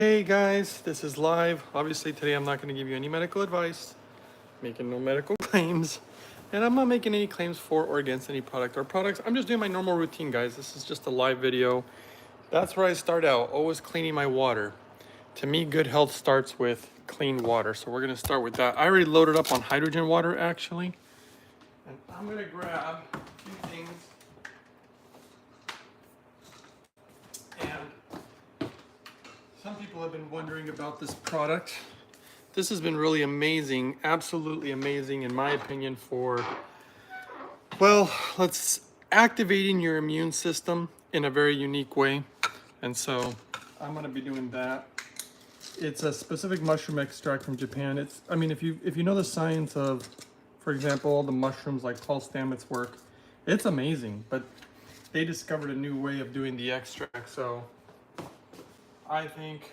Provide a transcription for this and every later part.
Hey guys, this is live. Obviously today I'm not going to give you any medical advice, making no medical claims, and I'm not making any claims for or against any product or products. I'm just doing my normal routine, guys. This is just a live video. That's where I start out, always cleaning my water. To me, good health starts with clean water. So we're going to start with that. I already loaded up on hydrogen water actually, and I'm going to grab a few things. And some people have been wondering about this product. This has been really amazing, absolutely amazing in my opinion for, well, let's activating your immune system in a very unique way. And so I'm gonna be doing that. It's a specific mushroom extract from Japan. I mean, if you know the science of, for example, all the mushrooms like Paul Stamets work, it's amazing, but they discovered a new way of doing the extract. So I think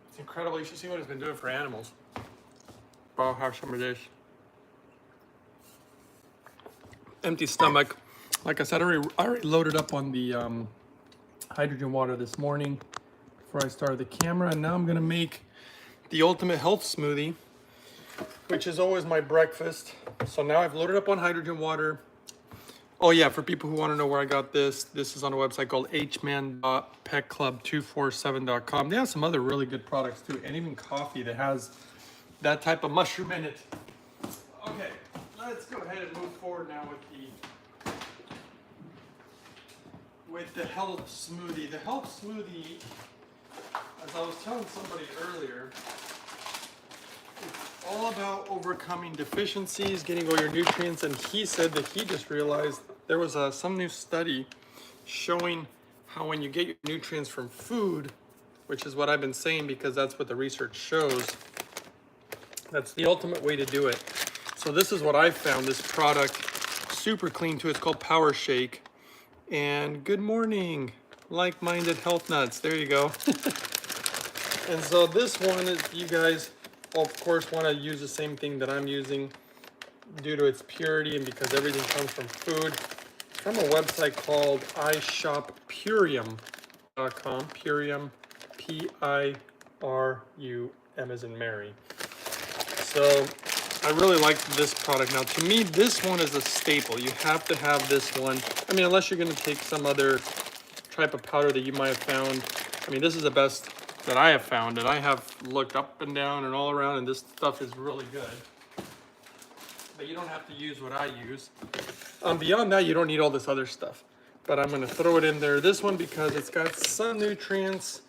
it's incredible. You should see what it's been doing for animals. I'll have some of this. Empty stomach. Like I said, I already loaded up on the hydrogen water this morning before I started the camera. And now I'm going to make the ultimate health smoothie, which is always my breakfast. So now I've loaded up on hydrogen water. Oh yeah, for people who want to know where I got this is on a website called hman.petclub247.com. They have some other really good products too, and even coffee that has that type of mushroom in it. Okay, let's go ahead and move forward now with the health smoothie. The health smoothie, as I was telling somebody earlier, it's all about overcoming deficiencies, getting all your nutrients, and he said that he just realized there was some new study showing how when you get your nutrients from food, which is what I've been saying because that's what the research shows, that's the ultimate way to do it. So this is what I found, this product, super clean too. It's called Power Shake. And good morning, like-minded health nuts. There you go. And so this one, you guys, of course, want to use the same thing that I'm using due to its purity and because everything comes from food. From a website called ishoppurium.com. Purium, P-I-R-U-M as in Mary. So I really like this product. Now, to me, this one is a staple. You have to have this one. I mean, unless you're going to take some other type of powder that you might have found. I mean, this is the best that I have found, and I have looked up and down and all around, and this stuff is really good. But you don't have to use what I use. Beyond that, you don't need all this other stuff. But I'm going to throw it in there. This one because it's got some nutrients,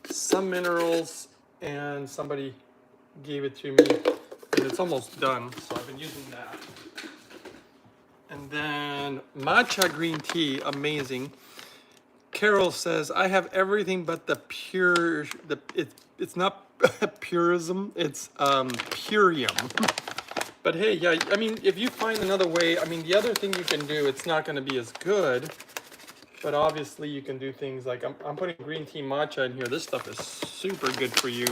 some minerals, and somebody gave it to me. And it's almost done, so I've been using that. And then matcha green tea, amazing. Carol says, I have everything but the pure, it's not purism, it's purium. But hey, yeah, I mean, if you find another way, I mean, the other thing you can do, it's not going to be as good, but obviously you can do things like, I'm putting green tea matcha in here. This stuff is super good for you,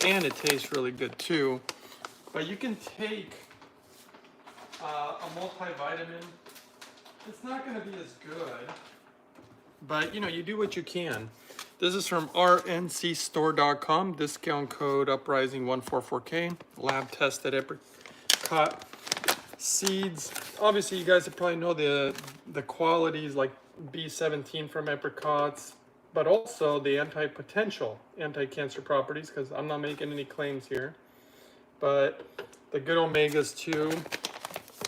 and it tastes really good too. But you can take a multivitamin. It's not going to be as good, but you know, you do what you can. This is from rncstore.com. Discount code uprising144K. Lab tested apricot seeds. Obviously, you guys probably know the qualities like B17 from apricots, but also the anti-cancer properties, because I'm not making any claims here. But the good omegas too,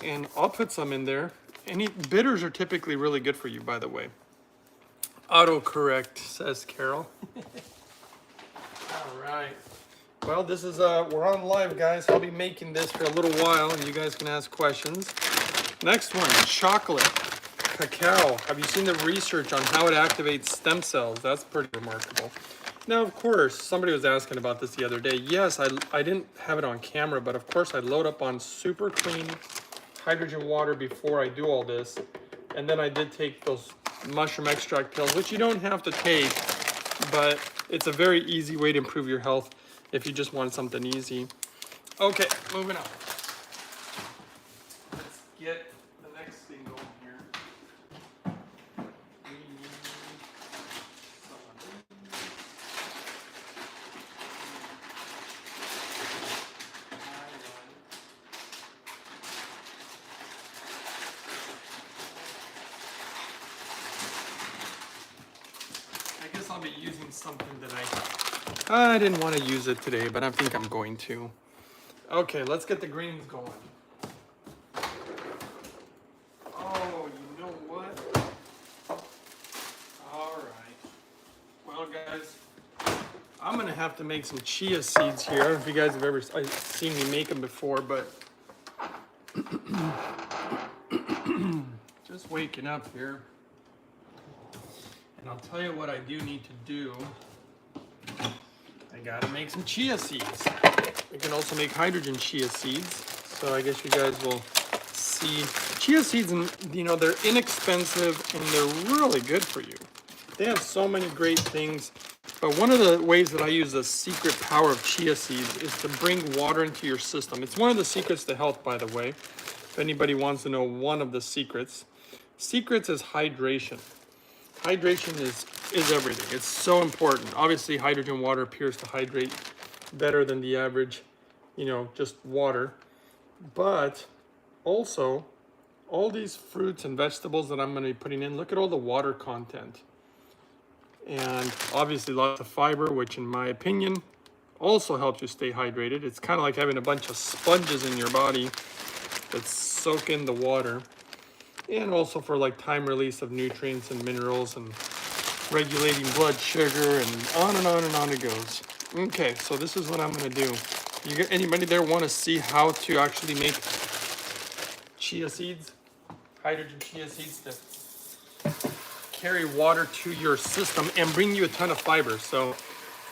and I'll put some in there. Any bitters are typically really good for you, by the way. Autocorrect, says Carol. All right. Well, this is we're on live, guys. I'll be making this for a little while, and you guys can ask questions. Next one, chocolate, cacao. Have you seen the research on how it activates stem cells? That's pretty remarkable. Now, of course, somebody was asking about this the other day. Yes, I didn't have it on camera, but of course I load up on super clean hydrogen water before I do all this. And then I did take those mushroom extract pills, which you don't have to take, but it's a very easy way to improve your health if you just want something easy. Okay, moving on. Let's get the next thing going here. We need some of these. be using something that I didn't want to use it today, but I think I'm going to. Okay, let's get the greens going. Oh, you know what? All right. Well, guys, I'm gonna have to make some chia seeds here. I don't know if you guys have ever seen me make them before, but just waking up here. And I'll tell you what I do need to do. I gotta make some chia seeds. We can also make hydrogen chia seeds. So I guess you guys will see. Chia seeds, and you know, they're inexpensive and they're really good for you. They have so many great things. But one of the ways that I use the secret power of chia seeds is to bring water into your system. It's one of the secrets to health, by the way. If anybody wants to know one of the secrets. Secrets is hydration. Hydration is everything. It's so important. Obviously, hydrogen water appears to hydrate better than the average, you know, just water. But also, all these fruits and vegetables that I'm going to be putting in, look at all the water content. And obviously lots of fiber, which in my opinion also helps you stay hydrated. It's kind of like having a bunch of sponges in your body that soak in the water. And also for like time release of nutrients and minerals and regulating blood sugar, and on and on and on it goes. Okay, so this is what I'm going to do. You got anybody there want to see how to actually make chia seeds, hydrogen chia seeds to carry water to your system and bring you a ton of fiber? So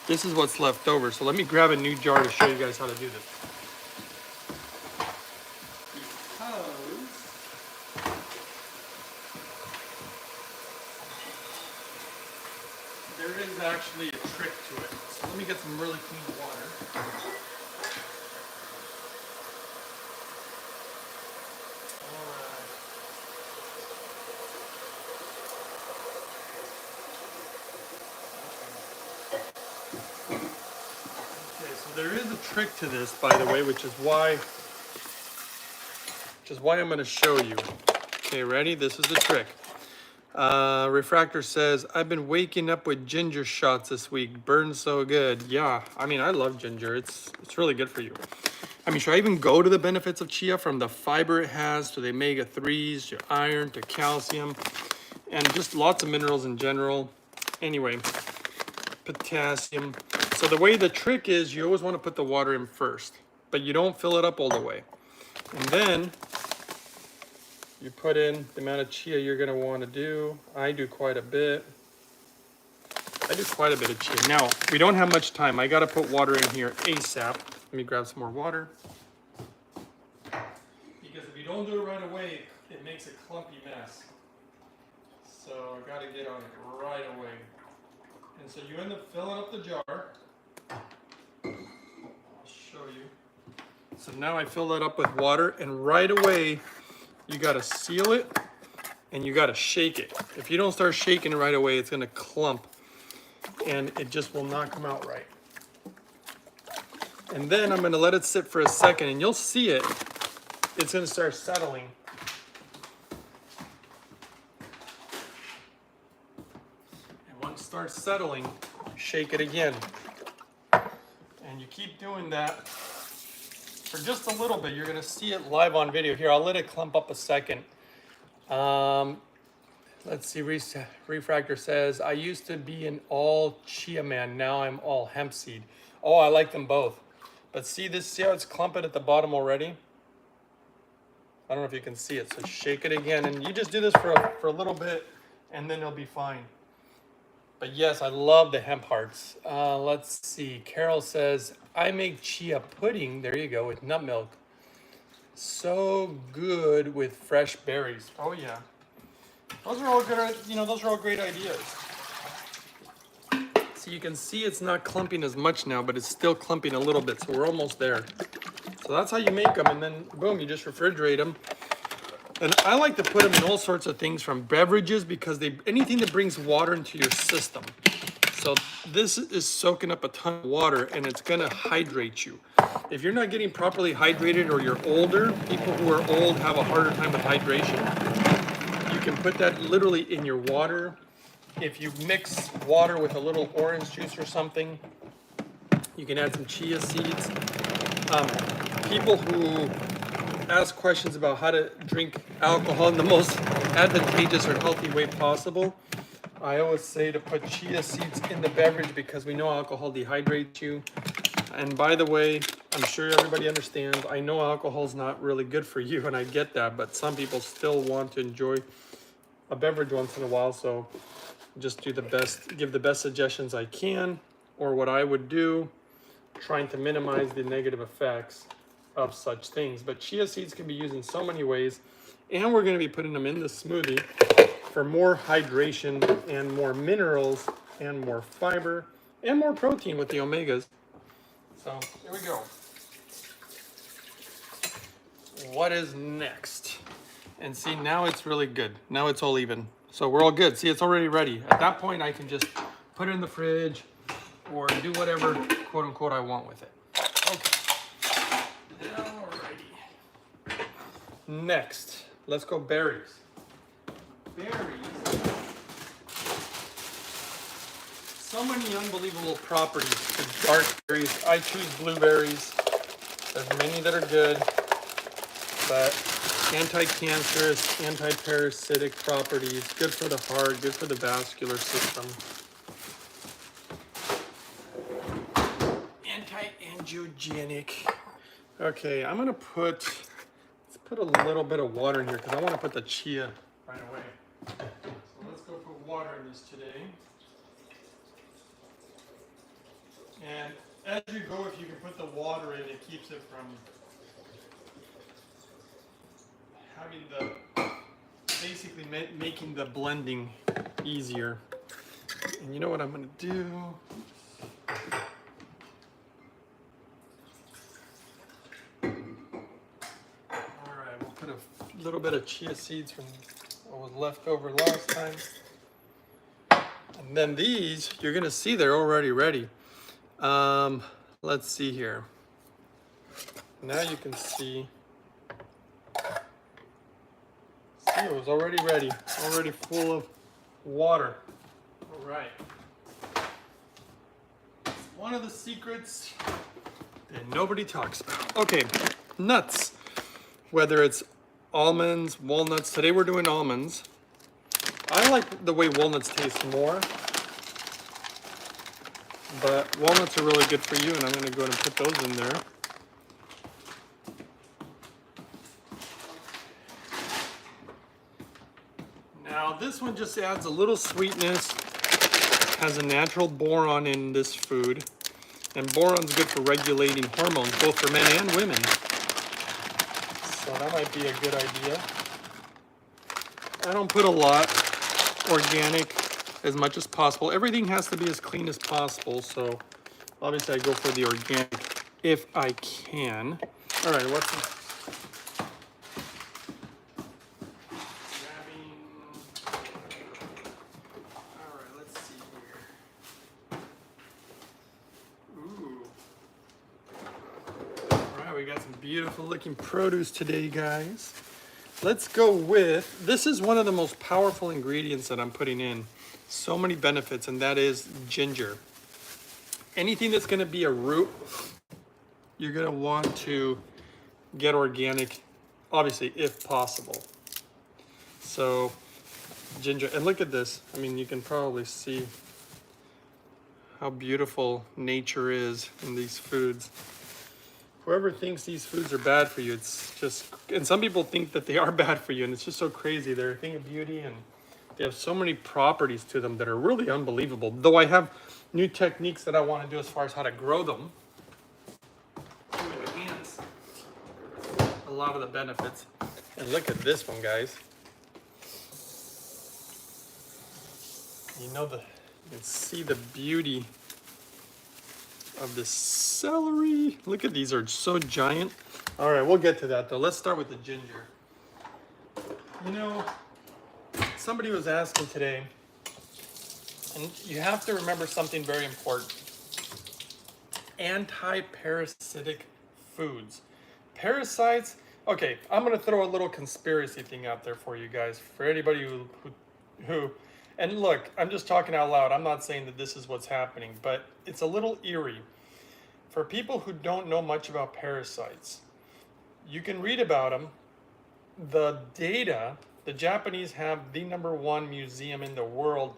this is what's left over. So let me grab a new jar to show you guys how to do this. There is actually a trick to it. So let me get some really clean water. Okay, so there is a trick to this, by the way, which is why I'm going to show you. Okay, ready? This is the trick. Refractor says, I've been waking up with ginger shots this week. Burns so good. Yeah, I mean, I love ginger. It's really good for you. I mean, should I even go to the benefits of chia, from the fiber it has to the omega-3s, to iron, to calcium, and just lots of minerals in general. Anyway, potassium. So the way the trick is, you always want to put the water in first, but you don't fill it up all the way. And then you put in the amount of chia you're going to want to do. I do quite a bit. I do quite a bit of chia. Now, we don't have much time. I got to put water in here ASAP. Let me grab some more water. Because if you don't do it right away, it makes a clumpy mess. So I got to get on it right away. And so you end up filling up the jar. I'll show you. So now I fill that up with water, and right away, you got to seal it and you got to shake it. If you don't start shaking it right away, it's going to clump and it just will not come out right. And then I'm going to let it sit for a second, and you'll see it. It's going to start settling. And once it starts settling, shake it again. And you keep doing that for just a little bit. You're going to see it live on video. Here, I'll let it clump up a second. Let's see, Refractor says, I used to be an all chia man. Now I'm all hemp seed. Oh, I like them both. But see how it's clumping at the bottom already? I don't know if you can see it. So shake it again. And you just do this for a little bit, and then it'll be fine. But yes, I love the hemp hearts. Let's see. Carol says, I make chia pudding. There you go, with nut milk. So good with fresh berries. Oh yeah. Those are all good, those are all great ideas. So you can see it's not clumping as much now, but it's still clumping a little bit. So we're almost there. So that's how you make them. And then boom, you just refrigerate them. And I like to put them in all sorts of things, from beverages, because anything that brings water into your system. So this is soaking up a ton of water, and it's gonna hydrate you. If you're not getting properly hydrated, or you're older, people who are old have a harder time with hydration. You can put that literally in your water. If you mix water with a little orange juice or something, you can add some chia seeds. People who ask questions about how to drink alcohol in the most advantageous or healthy way possible, I always say to put chia seeds in the beverage because we know alcohol dehydrates you. And by the way, I'm sure everybody understands, I know alcohol is not really good for you, and I get that, but some people still want to enjoy a beverage once in a while, so just do the best, give the best suggestions I can, or what I would do, trying to minimize the negative effects of such things. But chia seeds can be used in so many ways, and we're going to be putting them in the smoothie for more hydration and more minerals and more fiber and more protein with the omegas. So here we go. What is next? And see, now it's really good. Now it's all even. So we're all good. See, it's already ready. At that point, I can just put it in the fridge or do whatever, quote unquote, I want with it. Okay. Alrighty. Next, let's go berries. Berries. So many unbelievable properties to dark berries. I choose blueberries. There's many that are good, but anti-cancerous, anti-parasitic properties, good for the heart, good for the vascular system. Anti-angiogenic. Okay, I'm gonna let's put a little bit of water in here because I want to put the chia right away. So let's go put water in this today. And as you go, if you can put the water in, it keeps it from having basically making the blending easier. And you know what I'm going to do? All right, we'll put a little bit of chia seeds from what was left over last time. And then these, you're going to see they're already ready. Let's see here. Now you can see it was already ready, already full of water. All right. It's one of the secrets that nobody talks about. Okay, nuts. Whether it's almonds, walnuts. Today we're doing almonds. I like the way walnuts taste more. But walnuts are really good for you, and I'm going to go ahead and put those in there. Now this one just adds a little sweetness, has a natural boron in this food, and boron's good for regulating hormones, both for men and women. So that might be a good idea. I don't put a lot, organic, as much as possible. Everything has to be as clean as possible, so obviously I go for the organic if I can. All right, what's next? Grabbing. All right, let's see here. Ooh. All right, we got some beautiful looking produce today, guys. Let's go with, this is one of the most powerful ingredients that I'm putting in. So many benefits, and that is ginger. Anything that's going to be a root, you're going to want to get organic, obviously, if possible. So ginger, and look at this. I mean, you can probably see how beautiful nature is in these foods. Whoever thinks these foods are bad for you, it's just, and some people think that they are bad for you, and it's just so crazy. They're a thing of beauty, and they have so many properties to them that are really unbelievable. Though I have new techniques that I want to do as far as how to grow them to enhance a lot of the benefits. And look at this one, guys. You can see the beauty of the celery. Look at these, are so giant. All right, we'll get to that though. Let's start with the ginger. You know, somebody was asking today, and you have to remember something very important. Anti-parasitic foods. Parasites, okay, I'm gonna throw a little conspiracy thing out there for you guys. For anybody who And look, I'm just talking out loud. I'm not saying that this is what's happening, but it's a little eerie. For people who don't know much about parasites, you can read about them. The data, the Japanese have the #1 museum in the world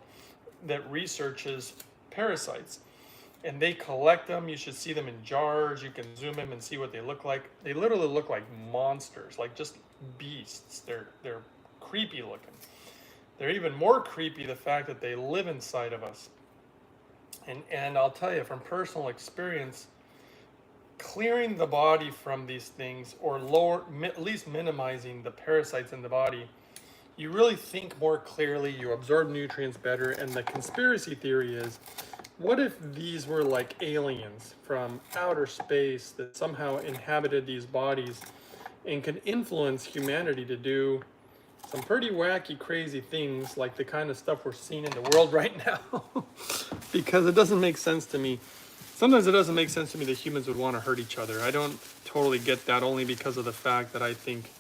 that researches parasites. And they collect them. You should see them in jars. You can zoom them and see what they look like. They literally look like monsters, like just beasts. They're creepy looking. They're even more creepy the fact that they live inside of us. And I'll tell you from personal experience, clearing the body from these things, or at least minimizing the parasites in the body, you really think more clearly, you absorb nutrients better. And the conspiracy theory is, what if these were like aliens from outer space that somehow inhabited these bodies and could influence humanity to do some pretty wacky, crazy things, like the kind of stuff we're seeing in the world right now? Because it doesn't make sense to me. Sometimes it doesn't make sense to me that humans would want to hurt each other. I don't totally get that, only because of the fact that I think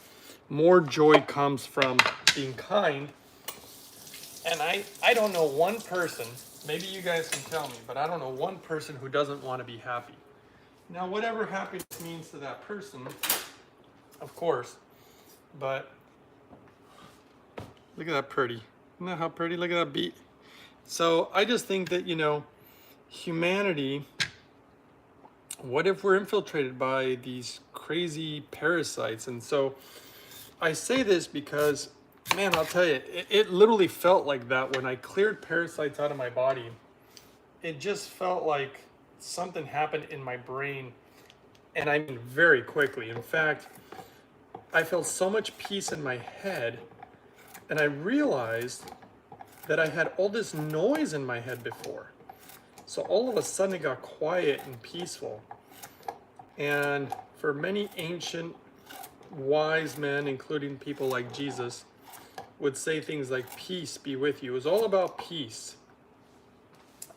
more joy comes from being kind. And I don't know one person, maybe you guys can tell me, but I don't know one person who doesn't want to be happy. Now, whatever happiness means to that person, of course, but look at that pretty. Isn't that how pretty? Look at that beat. So I just think that, humanity, what if we're infiltrated by these crazy parasites? And so I say this because, man, I'll tell you, it literally felt like that when I cleared parasites out of my body. It just felt like something happened in my brain, and I mean very quickly. In fact, I felt so much peace in my head, and I realized that I had all this noise in my head before. So all of a sudden it got quiet and peaceful. And for many ancient wise men, including people like Jesus, would say things like, peace be with you. It was all about peace.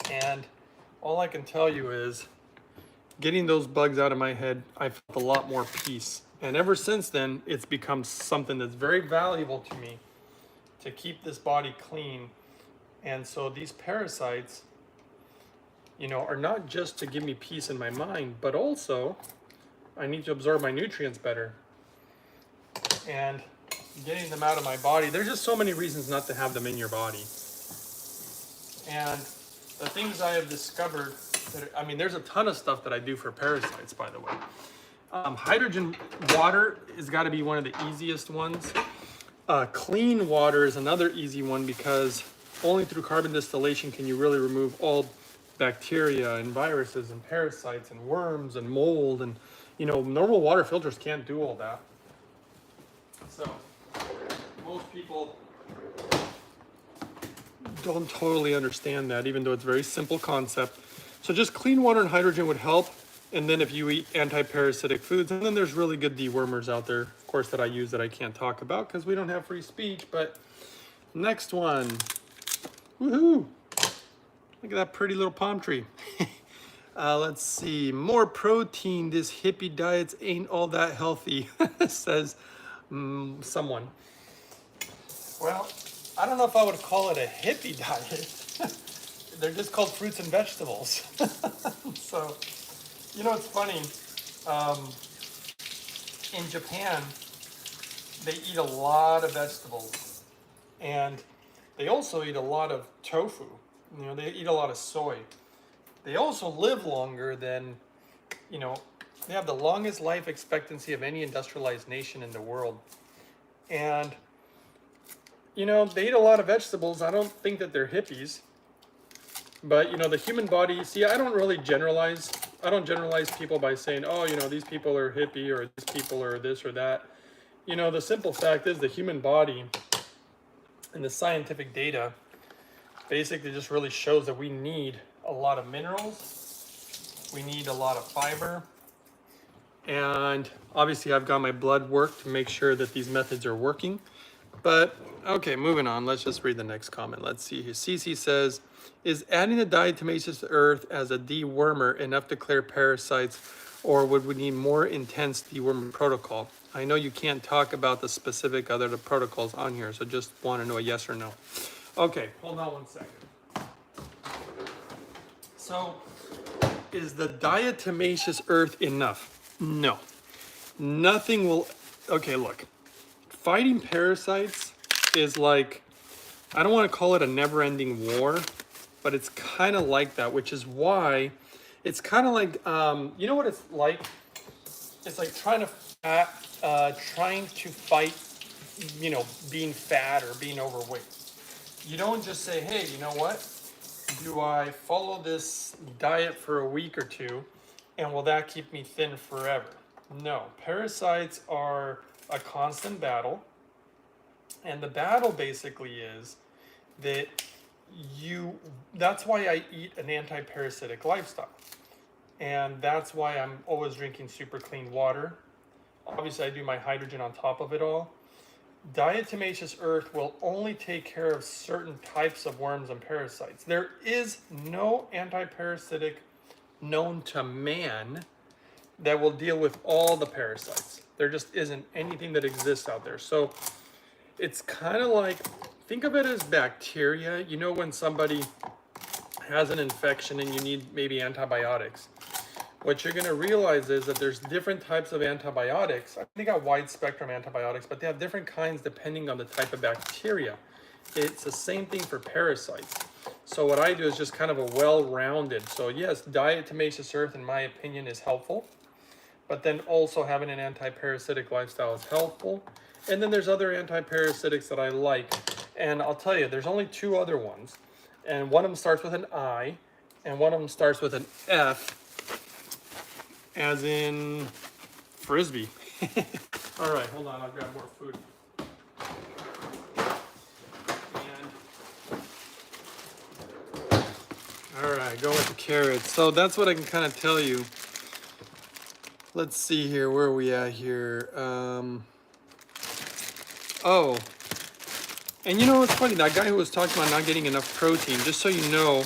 And all I can tell you is, getting those bugs out of my head, I felt a lot more peace. And ever since then, it's become something that's very valuable to me to keep this body clean. And so these parasites, are not just to give me peace in my mind, but also I need to absorb my nutrients better. And getting them out of my body, there's just so many reasons not to have them in your body. And the things I have discovered, there's a ton of stuff that I do for parasites, by the way. Hydrogen water has got to be one of the easiest ones. Clean water is another easy one, because only through carbon distillation can you really remove all bacteria and viruses and parasites and worms and mold. And, normal water filters can't do all that. So most people don't totally understand that, even though it's a very simple concept. So just clean water and hydrogen would help. And then if you eat anti-parasitic foods, and then there's really good dewormers out there, of course, that I use that I can't talk about because we don't have free speech. But next one, woohoo! Look at that pretty little palm tree. Let's see, more protein. This hippie diets ain't all that healthy, says someone. Well, I don't know if I would call it a hippie diet. They're just called fruits and vegetables. So, it's funny. In Japan, they eat a lot of vegetables, and they also eat a lot of tofu. They eat a lot of soy. They also live longer than, they have the longest life expectancy of any industrialized nation in the world. And, they eat a lot of vegetables. I don't think that they're hippies. But, the human body, see, I don't generalize people by saying, oh, these people are hippie, or these people are this or that. The simple fact is the human body and the scientific data basically just really shows that we need a lot of minerals. We need a lot of fiber. And obviously I've got my blood work to make sure that these methods are working. But, okay, moving on. Let's just read the next comment. Let's see here. Cece says, is adding the diatomaceous earth as a dewormer enough to clear parasites, or would we need more intense deworming protocol? I know you can't talk about the specific other protocols on here, so just want to know a yes or no. Okay, hold on one second. So, is the diatomaceous earth enough? No. Nothing will. Okay, look. Fighting parasites is like, I don't want to call it a never-ending war, but it's kind of like that, which is why it's kind of like, you know what it's like? It's like trying to fight, you know, being fat or being overweight. You don't just say, hey, you know what? Do I follow this diet for a week or two, and will that keep me thin forever? No, parasites are a constant battle, and the battle basically is that that's why I eat an anti-parasitic lifestyle. And that's why I'm always drinking super clean water. Obviously, I do my hydrogen on top of it all. Diatomaceous earth will only take care of certain types of worms and parasites. There is no anti-parasitic known to man that will deal with all the parasites. There just isn't anything that exists out there. So it's kind of like, think of it as bacteria. You know, when somebody has an infection and you need maybe antibiotics, what you're going to realize is that there's different types of antibiotics. They got wide spectrum antibiotics, but they have different kinds depending on the type of bacteria. It's the same thing for parasites. So what I do is just kind of a well-rounded. So yes, diatomaceous earth, in my opinion, is helpful, but then also having an anti-parasitic lifestyle is helpful. And then there's other anti-parasitics that I like. And I'll tell you, there's only two other ones. And one of them starts with an I, and one of them starts with an F, as in Frisbee. All right, hold on, I'll grab more food. All right, go with the carrots. So that's what I can kind of tell you. Let's see here, where are we at here? Oh, and you know what's funny? That guy who was talking about not getting enough protein, just so you know,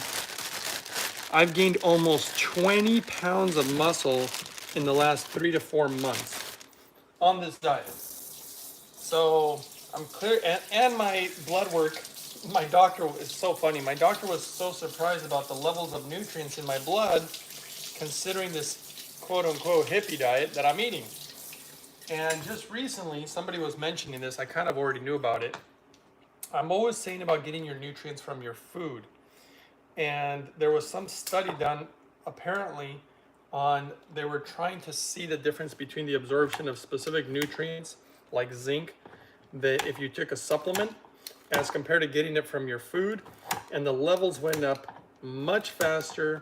I've gained almost 20 pounds of muscle in the last 3 to 4 months on this diet. So I'm clear, and my blood work, my doctor is so funny. My doctor was so surprised about the levels of nutrients in my blood, considering this quote unquote hippie diet that I'm eating. And just recently, somebody was mentioning this. I kind of already knew about it. I'm always saying about getting your nutrients from your food. And there was some study done, apparently, they were trying to see the difference between the absorption of specific nutrients, like zinc, that if you took a supplement, as compared to getting it from your food, and the levels went up much faster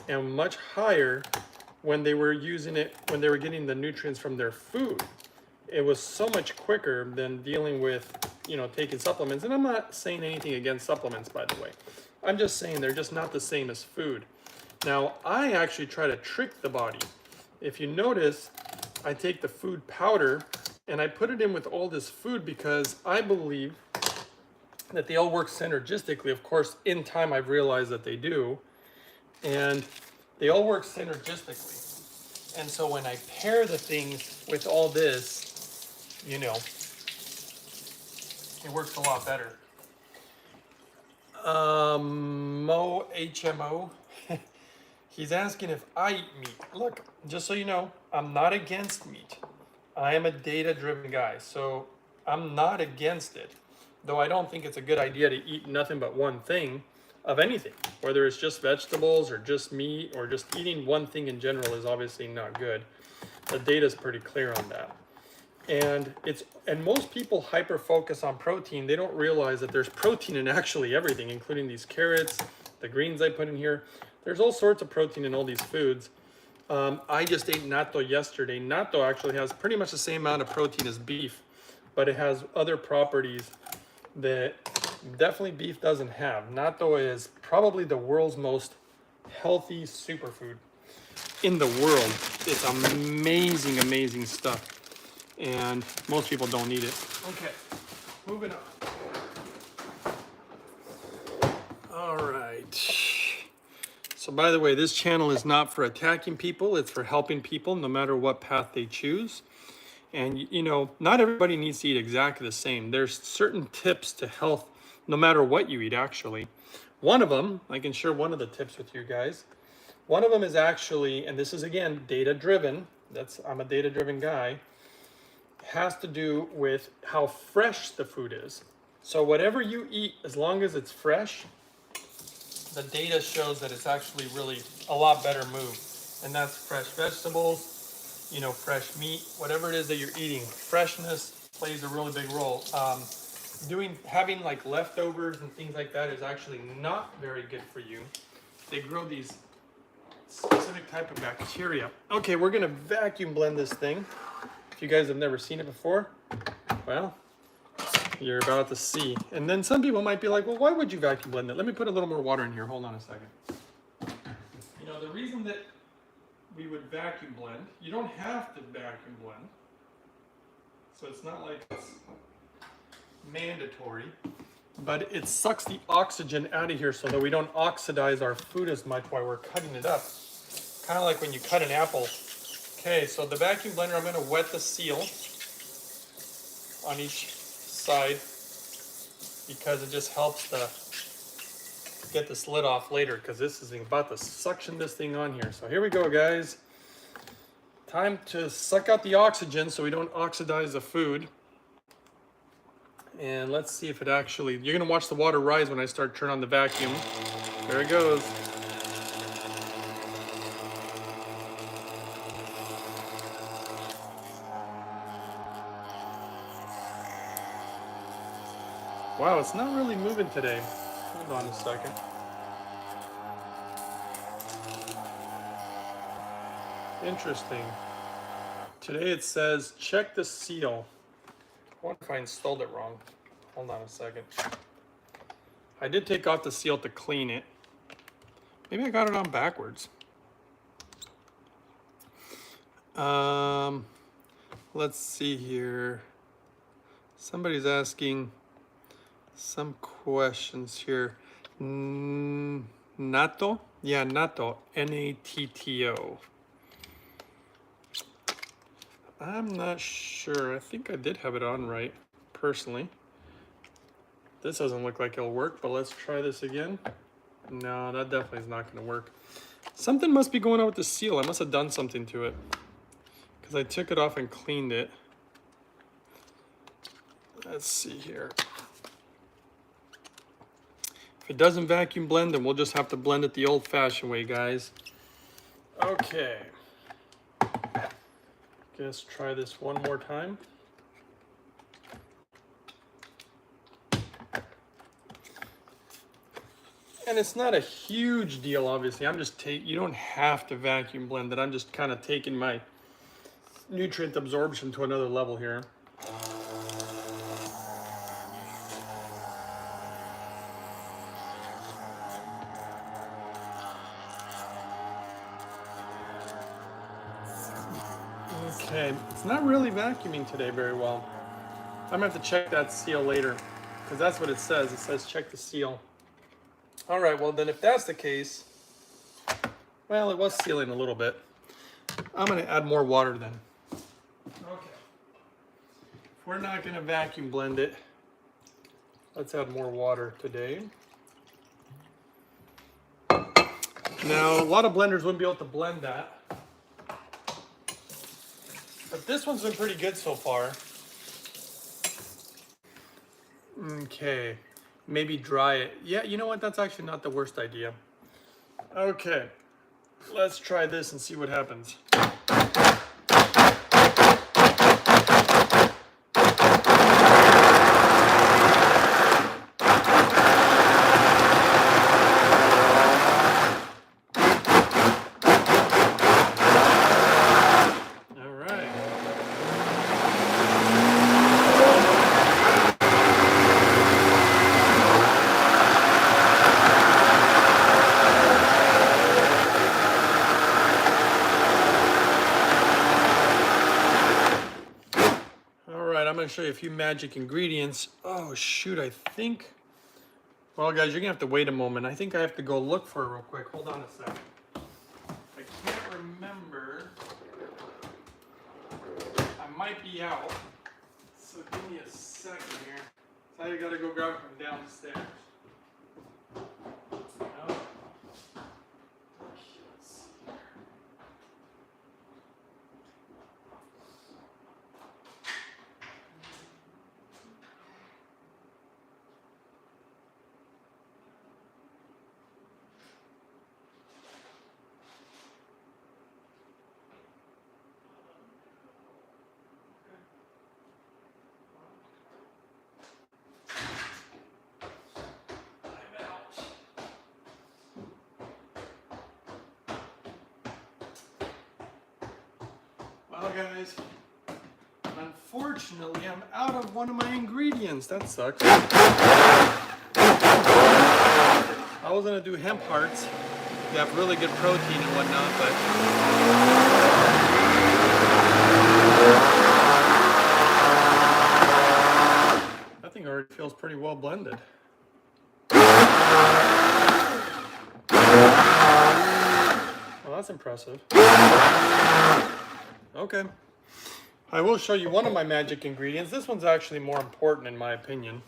and much higher when they were using it, when they were getting the nutrients from their food. It was so much quicker than dealing with, you know, taking supplements. And I'm not saying anything against supplements, by the way. I'm just saying they're just not the same as food. Now, I actually try to trick the body. If you notice, I take the food powder and I put it in with all this food because I believe that they all work synergistically. Of course, in time, I've realized that they do. And they all work synergistically. And so when I pair the things with all this, you know, it works a lot better. Mo HMO, he's asking if I eat meat. Look, just so you know, I'm not against meat. I am a data-driven guy, so I'm not against it. Though I don't think it's a good idea to eat nothing but one thing of anything, whether it's just vegetables or just meat or just eating one thing in general is obviously not good. The data is pretty clear on that. And most people hyper focus on protein. They don't realize that there's protein in actually everything, including these carrots, the greens I put in here. There's all sorts of protein in all these foods. I just ate natto yesterday. Natto actually has pretty much the same amount of protein as beef, but it has other properties that definitely beef doesn't have. Natto is probably the world's most healthy superfood in the world. It's amazing, amazing stuff. And most people don't need it. Okay, moving on. All right. So by the way, this channel is not for attacking people. It's for helping people no matter what path they choose. And you know, not everybody needs to eat exactly the same. There's certain tips to health no matter what you eat actually. One of them, I can share one of the tips with you guys. One of them is actually, and this is again data driven, I'm a data driven guy, has to do with how fresh the food is. So whatever you eat, as long as it's fresh, the data shows that it's actually really a lot better move. And that's fresh vegetables, you know, fresh meat, whatever it is that you're eating. Freshness plays a really big role. Having like leftovers and things like that is actually not very good for you. They grow these specific type of bacteria. Okay, we're gonna vacuum blend this thing. If you guys have never seen it before, well, you're about to see. And then some people might be like, well, why would you vacuum blend it? Let me put a little more water in here. Hold on a second. You know, the reason that we would vacuum blend, you don't have to vacuum blend. So it's not like it's mandatory, but it sucks the oxygen out of here so that we don't oxidize our food as much while we're cutting it up. Kind of like when you cut an apple. Okay, so the vacuum blender, I'm gonna wet the seal on each side because it just helps to get this lid off later, because this is about to suction this thing on here. So here we go, guys. Time to suck out the oxygen so we don't oxidize the food. And let's see if it actually, you're gonna watch the water rise when I start turning on the vacuum. There it goes. Wow, it's not really moving today. Hold on a second. Interesting. Today it says, check the seal. I wonder if I installed it wrong. Hold on a second. I did take off the seal to clean it. Maybe I got it on backwards. Let's see here. Somebody's asking some questions here. Natto? Yeah, natto. N-A-T-T-O. I'm not sure. I think I did have it on right, personally. This doesn't look like it'll work, but let's try this again. No, that definitely is not going to work. Something must be going on with the seal. I must have done something to it, because I took it off and cleaned it. Let's see here. If it doesn't vacuum blend, then we'll just have to blend it the old-fashioned way, guys. Okay. Let's try this one more time. And it's not a huge deal, obviously. I'm just you don't have to vacuum blend it. I'm just kind of taking my nutrient absorption to another level here. Okay, it's not really vacuuming today very well. I'm gonna have to check that seal later, because that's what it says. It says check the seal. All right, well then if that's the case, well, it was sealing a little bit. I'm gonna add more water then. Okay. If we're not gonna vacuum blend it, let's add more water today. Now, a lot of blenders wouldn't be able to blend that. But this one's been pretty good so far. Okay, maybe dry it. Yeah, you know what? That's actually not the worst idea. Okay, let's try this and see what happens. Show you a few magic ingredients. Oh shoot, I think, well guys, you're gonna have to wait a moment. I think I have to go look for it real quick. Hold on a second. I can't remember. I might be out, so give me a second here. Now you gotta go grab it from downstairs. No? Well, guys, unfortunately, I'm out of one of my ingredients. That sucks. I was gonna do hemp hearts. They have really good protein and whatnot, but that thing already feels pretty well blended. Well, that's impressive. Okay. I will show you one of my magic ingredients. This one's actually more important in my opinion.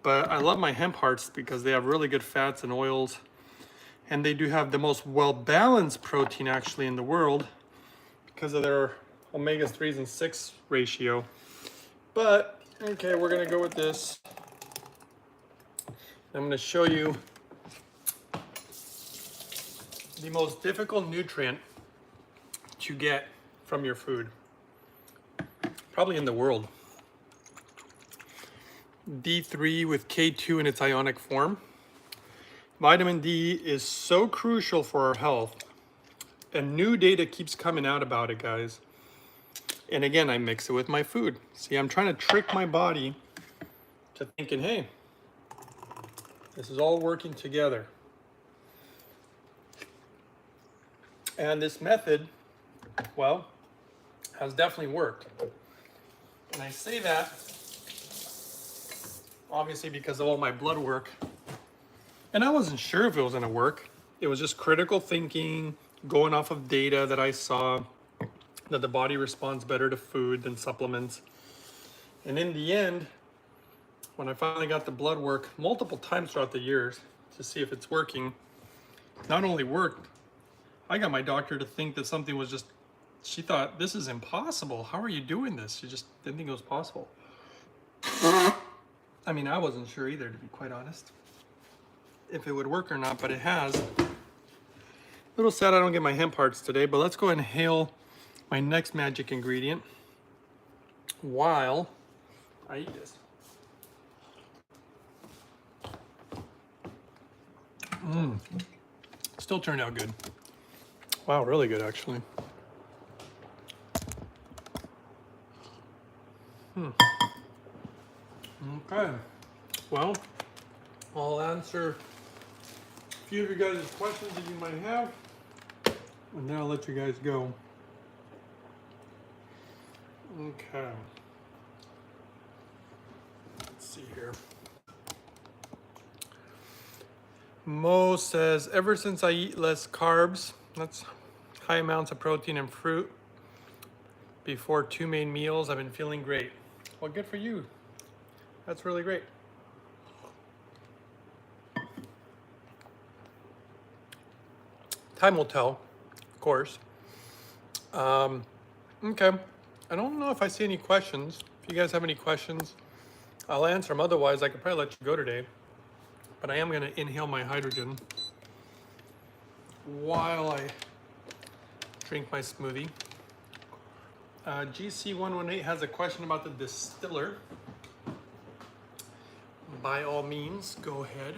But I love my hemp hearts because they have really good fats and oils. And they do have the most well-balanced protein actually in the world because of their omega-3s and 6 ratio. But, okay, we're gonna go with this. I'm gonna show you the most difficult nutrient to get from your food, probably in the world. D3 with K2 in its ionic form. Vitamin D is so crucial for our health, and new data keeps coming out about it, guys. And again, I mix it with my food. See, I'm trying to trick my body to thinking, hey, this is all working together. And this method, well, has definitely worked. And I say that obviously because of all my blood work. And I wasn't sure if it was gonna work. It was just critical thinking, going off of data that I saw, that the body responds better to food than supplements. And in the end, when I finally got the blood work multiple times throughout the years to see if it's working, not only worked, I got my doctor to think that something was just, she thought, this is impossible. How are you doing this? She just didn't think it was possible. I mean, I wasn't sure either, to be quite honest, if it would work or not, but it has. A little sad I don't get my hemp hearts today, but let's go ahead and inhale my next magic ingredient while I eat this. Still turned out good. Wow, really good actually. Okay, well, I'll answer a few of you guys' questions that you might have, and then I'll let you guys go. Okay. Let's see here. Mo says, ever since I eat less carbs, that's high amounts of protein and fruit, before 2 main meals, I've been feeling great. Well, good for you. That's really great. Time will tell, of course. Okay. I don't know if I see any questions. If you guys have any questions, I'll answer them. Otherwise, I could probably let you go today. But I am going to inhale my hydrogen while I drink my smoothie. GC118 has a question about the distiller. By all means, go ahead.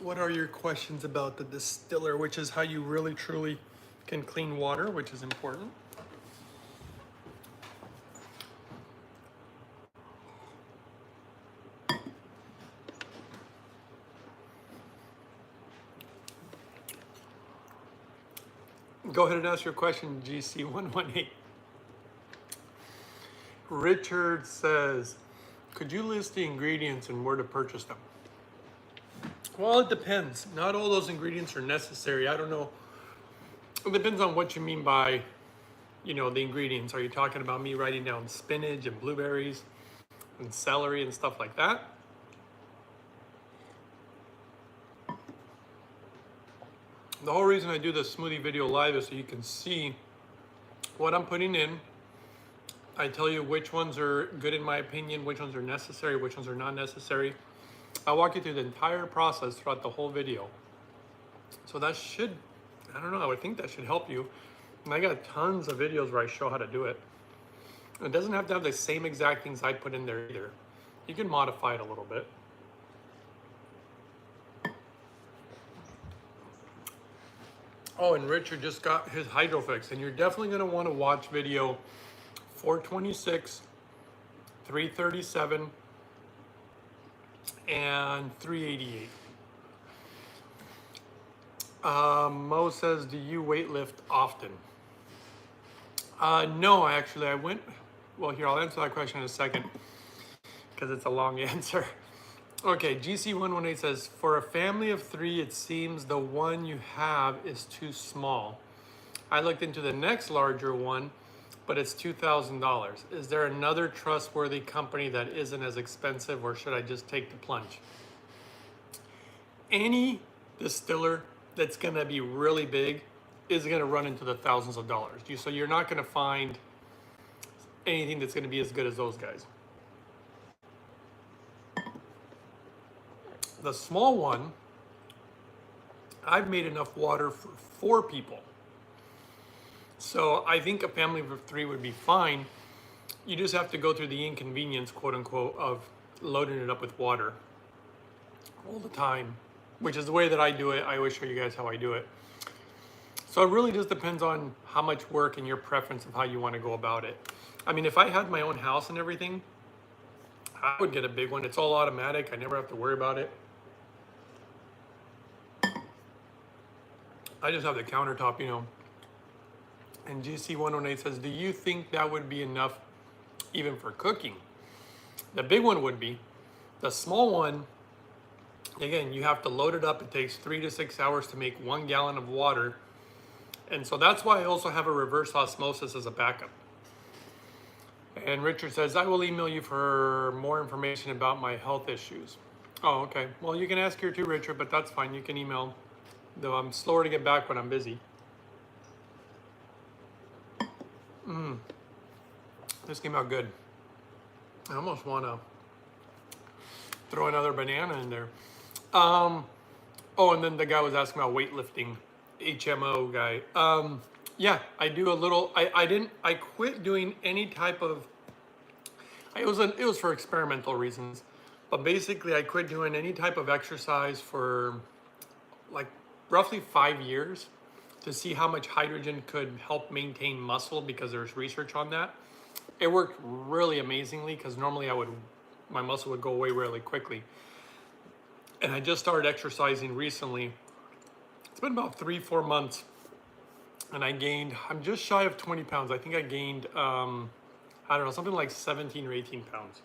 What are your questions about the distiller, which is how you really truly can clean water, which is important? Go ahead and ask your question, GC118. Richard says, could you list the ingredients and where to purchase them? Well, it depends. Not all those ingredients are necessary. I don't know. It depends on what you mean by you know, the ingredients. Are you talking about me writing down spinach and blueberries and celery and stuff like that? The whole reason I do this smoothie video live is so you can see what I'm putting in. I tell you which ones are good in my opinion, which ones are necessary, which ones are not necessary. I walk you through the entire process throughout the whole video. So that should, I don't know, I would think that should help you. And I got tons of videos where I show how to do it. It doesn't have to have the same exact things I put in there either. You can modify it a little bit. Oh, and Richard just got his Hydrofix, and you're definitely going to want to watch video 426, 337, and 388. Mo says, do you weightlift often? No, I went, well, here, I'll answer that question in a second because it's a long answer. Okay, GC118 says, for a family of 3, it seems the one you have is too small. I looked into the next larger one, but it's $2,000. Is there another trustworthy company that isn't as expensive, or should I just take the plunge? Any distiller that's gonna be really big is gonna run into the thousands of dollars. So you're not gonna find anything that's gonna be as good as those guys. The small one, I've made enough water for 4 people. So I think a family of 3 would be fine. You just have to go through the inconvenience, quote unquote, of loading it up with water all the time, which is the way that I do it. I always show you guys how I do it. So it really just depends on how much work and your preference of how you want to go about it. I mean, if I had my own house and everything, I would get a big one. It's all automatic. I never have to worry about it. I just have the countertop, you know. And GC118 says, do you think that would be enough even for cooking? The big one would be. The small one, again, you have to load it up. It takes 3 to 6 hours to make 1 gallon of water. And so that's why I also have a reverse osmosis as a backup. And Richard says, I will email you for more information about my health issues. Oh, okay. Well, you can ask here too, Richard, but that's fine. You can email, though I'm slower to get back when I'm busy. This came out good. I almost want to throw another banana in there. Oh, and then the guy was asking about weightlifting, HMO guy. Yeah, I do a little. I quit doing any type of. It was for experimental reasons, but basically I quit doing any type of exercise for like roughly 5 years to see how much hydrogen could help maintain muscle, because there's research on that. It worked really amazingly, because normally my muscle would go away really quickly. And I just started exercising recently. It's been about 3-4 months, and I'm just shy of 20 pounds. I think I gained, I don't know, something like 17 or 18 pounds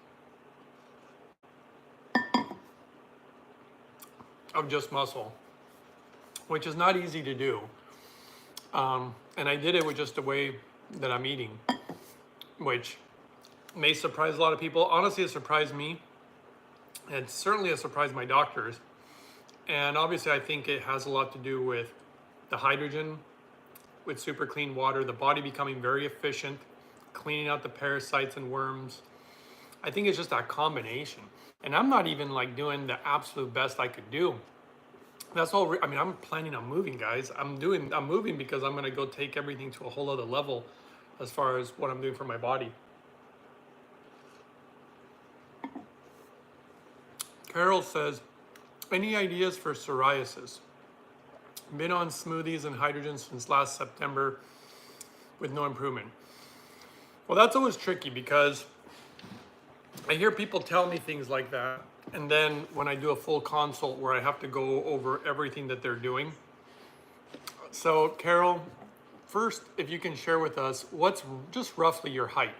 of just muscle, which is not easy to do. And I did it with just the way that I'm eating, which may surprise a lot of people. Honestly, it surprised me. And certainly it surprised my doctors. And obviously I think it has a lot to do with the hydrogen, with super clean water, the body becoming very efficient, cleaning out the parasites and worms. I think it's just that combination. And I'm not even like doing the absolute best I could do. That's all. I mean, I'm planning on moving, guys. I'm moving because I'm gonna go take everything to a whole other level as far as what I'm doing for my body. Carol says, any ideas for psoriasis? Been on smoothies and hydrogen since last September with no improvement. Well, that's always tricky, because I hear people tell me things like that, and then when I do a full consult where I have to go over everything that they're doing. So Carol, first, if you can share with us, what's just roughly your height?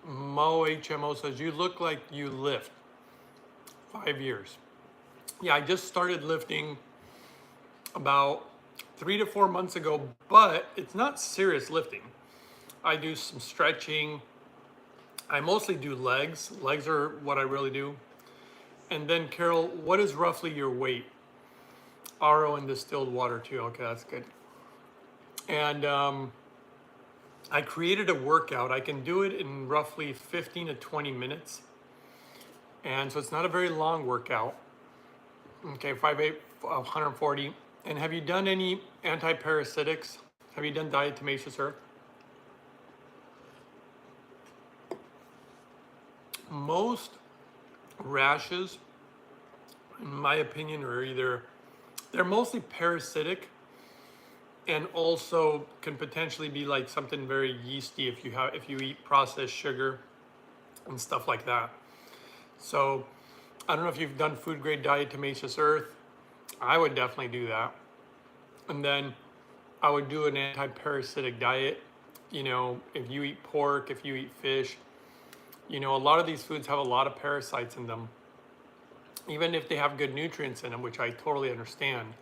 Mo HMO says, you look like you lift. 5 years. Yeah, I just started lifting about 3 to 4 months ago, but it's not serious lifting. I do some stretching. I mostly do legs. Legs are what I really do. And then Carol, what is roughly your weight? RO and distilled water too. Okay, that's good. And I created a workout. I can do it in roughly 15 to 20 minutes. And so it's not a very long workout. Okay, 5'8", 140. And have you done any anti-parasitics? Have you done diatomaceous earth? Most rashes, in my opinion, are either, they're mostly parasitic and also can potentially be like something very yeasty if you eat processed sugar and stuff like that. So I don't know if you've done food grade diatomaceous earth. I would definitely do that. And then I would do an anti-parasitic diet. You know, if you eat pork, if you eat fish, you know, a lot of these foods have a lot of parasites in them, even if they have good nutrients in them, which I totally understand.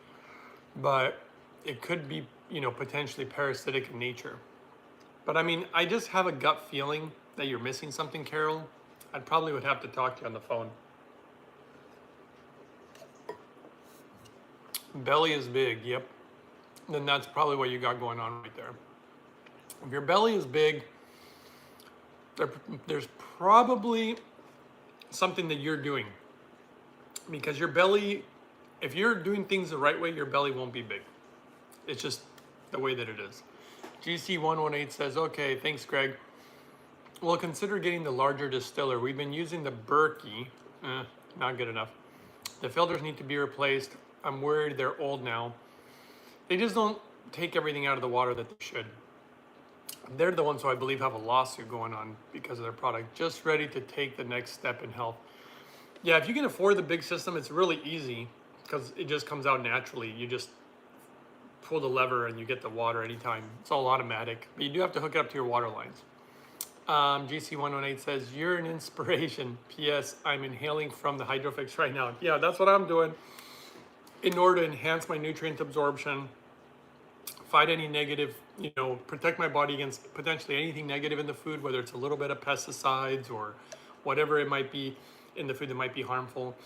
But it could be, you know, potentially parasitic in nature. But I mean, I just have a gut feeling that you're missing something, Carol. I probably would have to talk to you on the phone. Belly is big, yep. Then that's probably what you got going on right there. If your belly is big, there's probably something that you're doing. Because your belly, if you're doing things the right way, your belly won't be big. It's just the way that it is. GC118 says, okay, thanks, Greg. Well, consider getting the larger distiller. We've been using the Berkey. Not good enough. The filters need to be replaced. I'm worried they're old now. They just don't take everything out of the water that they should. They're the ones who I believe have a lawsuit going on because of their product. Just ready to take the next step in health. Yeah, if you can afford the big system, it's really easy because it just comes out naturally. You just pull the lever and you get the water anytime. It's all automatic, but you do have to hook it up to your water lines. GC118 says, you're an inspiration. P.S. I'm inhaling from the Hydrofix right now. Yeah, that's what I'm doing in order to enhance my nutrient absorption, fight any negative, you know, protect my body against potentially anything negative in the food, whether it's a little bit of pesticides or whatever it might be in the food that might be harmful.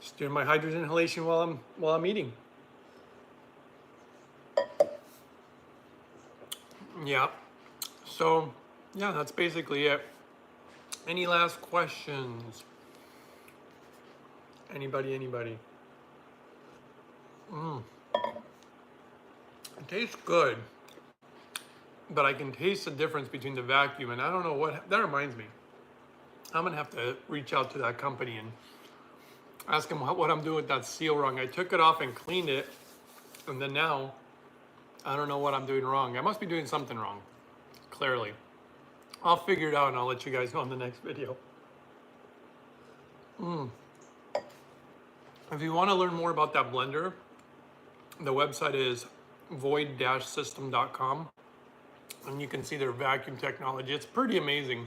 Just doing my hydrogen inhalation while I'm eating. Yeah. So, yeah, that's basically it. Any last questions? Anybody? It tastes good, but I can taste the difference between the vacuum, and I don't know what, that reminds me. I'm gonna have to reach out to that company and ask them what I'm doing with that seal rung. I took it off and cleaned it, and then now, I don't know what I'm doing wrong. I must be doing something wrong, clearly. I'll figure it out and I'll let you guys know in the next video. If you want to learn more about that blender, the website is void-system.com, and you can see their vacuum technology. It's pretty amazing.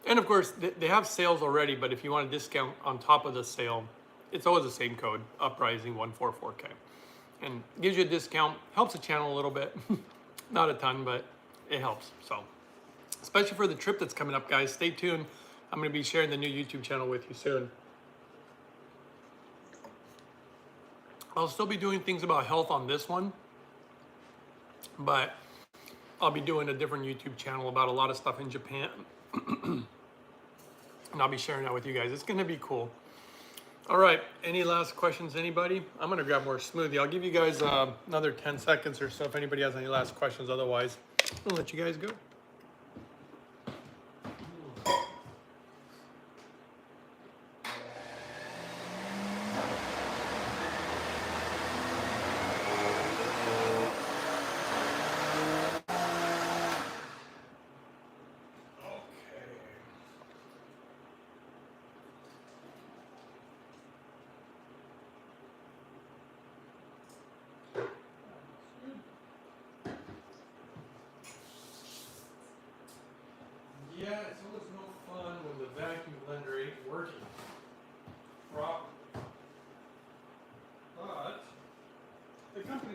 And of course, they have sales already, but if you want a discount on top of the sale, it's always the same code, Uprising144K. And gives you a discount, helps the channel a little bit. Not a ton, but it helps. So, especially for the trip that's coming up, guys, stay tuned. I'm going to be sharing the new YouTube channel with you soon. I'll still be doing things about health on this one, but I'll be doing a different YouTube channel about a lot of stuff in Japan. And I'll be sharing that with you guys. It's going to be cool. All right, any last questions, anybody? I'm going to grab more smoothie. I'll give you guys another 10 seconds or so if anybody has any last questions. Otherwise, I'll let you guys go.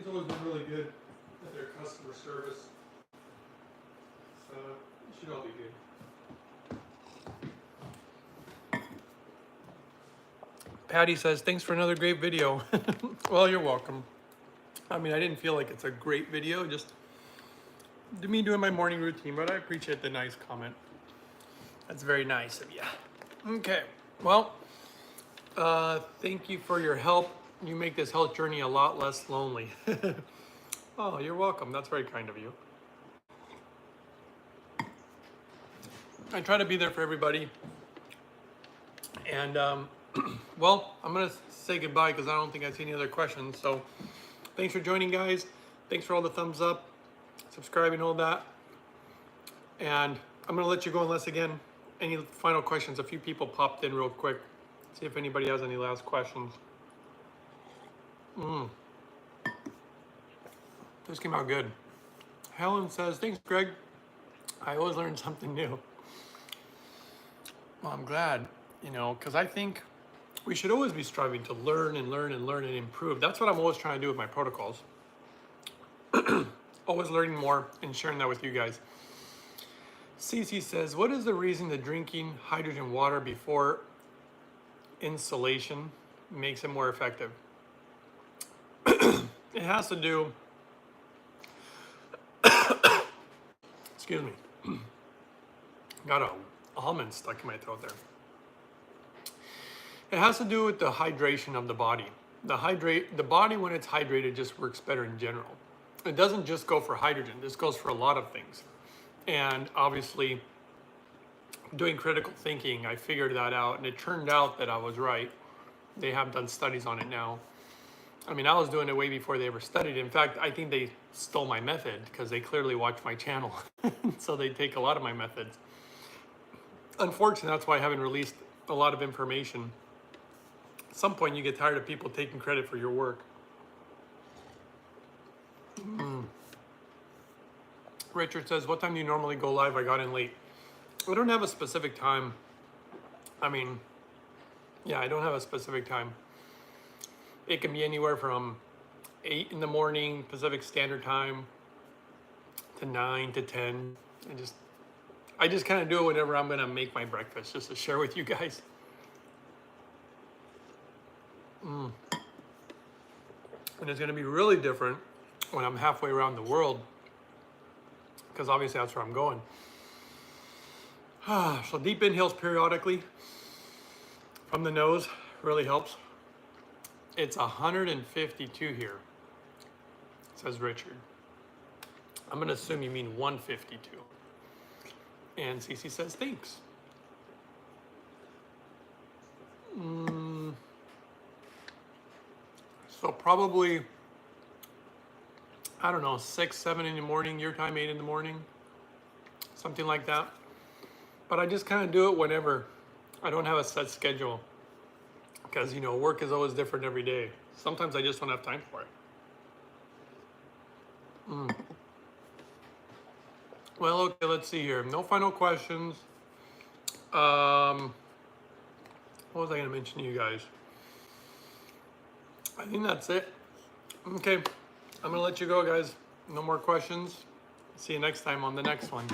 It's always been really good at their customer service. So it should all be good. Patty says, thanks for another great video. Well, you're welcome. I mean, I didn't feel like it's a great video, just me doing my morning routine, but I appreciate the nice comment. That's very nice of you. Okay, well, thank you for your help. You make this health journey a lot less lonely. Oh, you're welcome. That's very kind of you. I try to be there for everybody. And, well, I'm going to say goodbye because I don't think I see any other questions. So thanks for joining, guys. Thanks for all the thumbs up, subscribing, all that. And I'm going to let you go unless, again, any final questions. A few people popped in real quick. See if anybody has any last questions. This came out good. Helen says, thanks, Greg. I always learn something new. Well, I'm glad, you know, because I think we should always be striving to learn and learn and learn and improve. That's what I'm always trying to do with my protocols. Always learning more and sharing that with you guys. Cece says, what is the reason that drinking hydrogen water before inhalation makes it more effective? It has to do, excuse me, got a almond stuck in my throat there. It has to do with the hydration of the body. The body, when it's hydrated, just works better in general. It doesn't just go for hydrogen. This goes for a lot of things. And obviously, doing critical thinking, I figured that out, and it turned out that I was right. They have done studies on it now. I mean, I was doing it way before they ever studied it. In fact, I think they stole my method because they clearly watch my channel. So they take a lot of my methods. Unfortunately, that's why I haven't released a lot of information. At some point, you get tired of people taking credit for your work. Richard says, what time do you normally go live? I got in late. I don't have a specific time. I mean, yeah, I don't have a specific time. It can be anywhere from 8 in the morning, Pacific Standard Time, to 9 to 10. I just kind of do it whenever I'm going to make my breakfast, just to share with you guys. And it's going to be really different when I'm halfway around the world, because obviously that's where I'm going. So deep inhales periodically from the nose really helps. It's 152 here, says Richard. I'm going to assume you mean 152. And Cece says, thanks. So probably, I don't know, 6, 7 in the morning, your time, 8 in the morning, something like that. But I just kind of do it whenever. I don't have a set schedule because, you know, work is always different every day. Sometimes I just don't have time for it. Well, okay, let's see here. No final questions. What was I going to mention to you guys? I think that's it. Okay, I'm going to let you go, guys. No more questions. See you next time on the next one.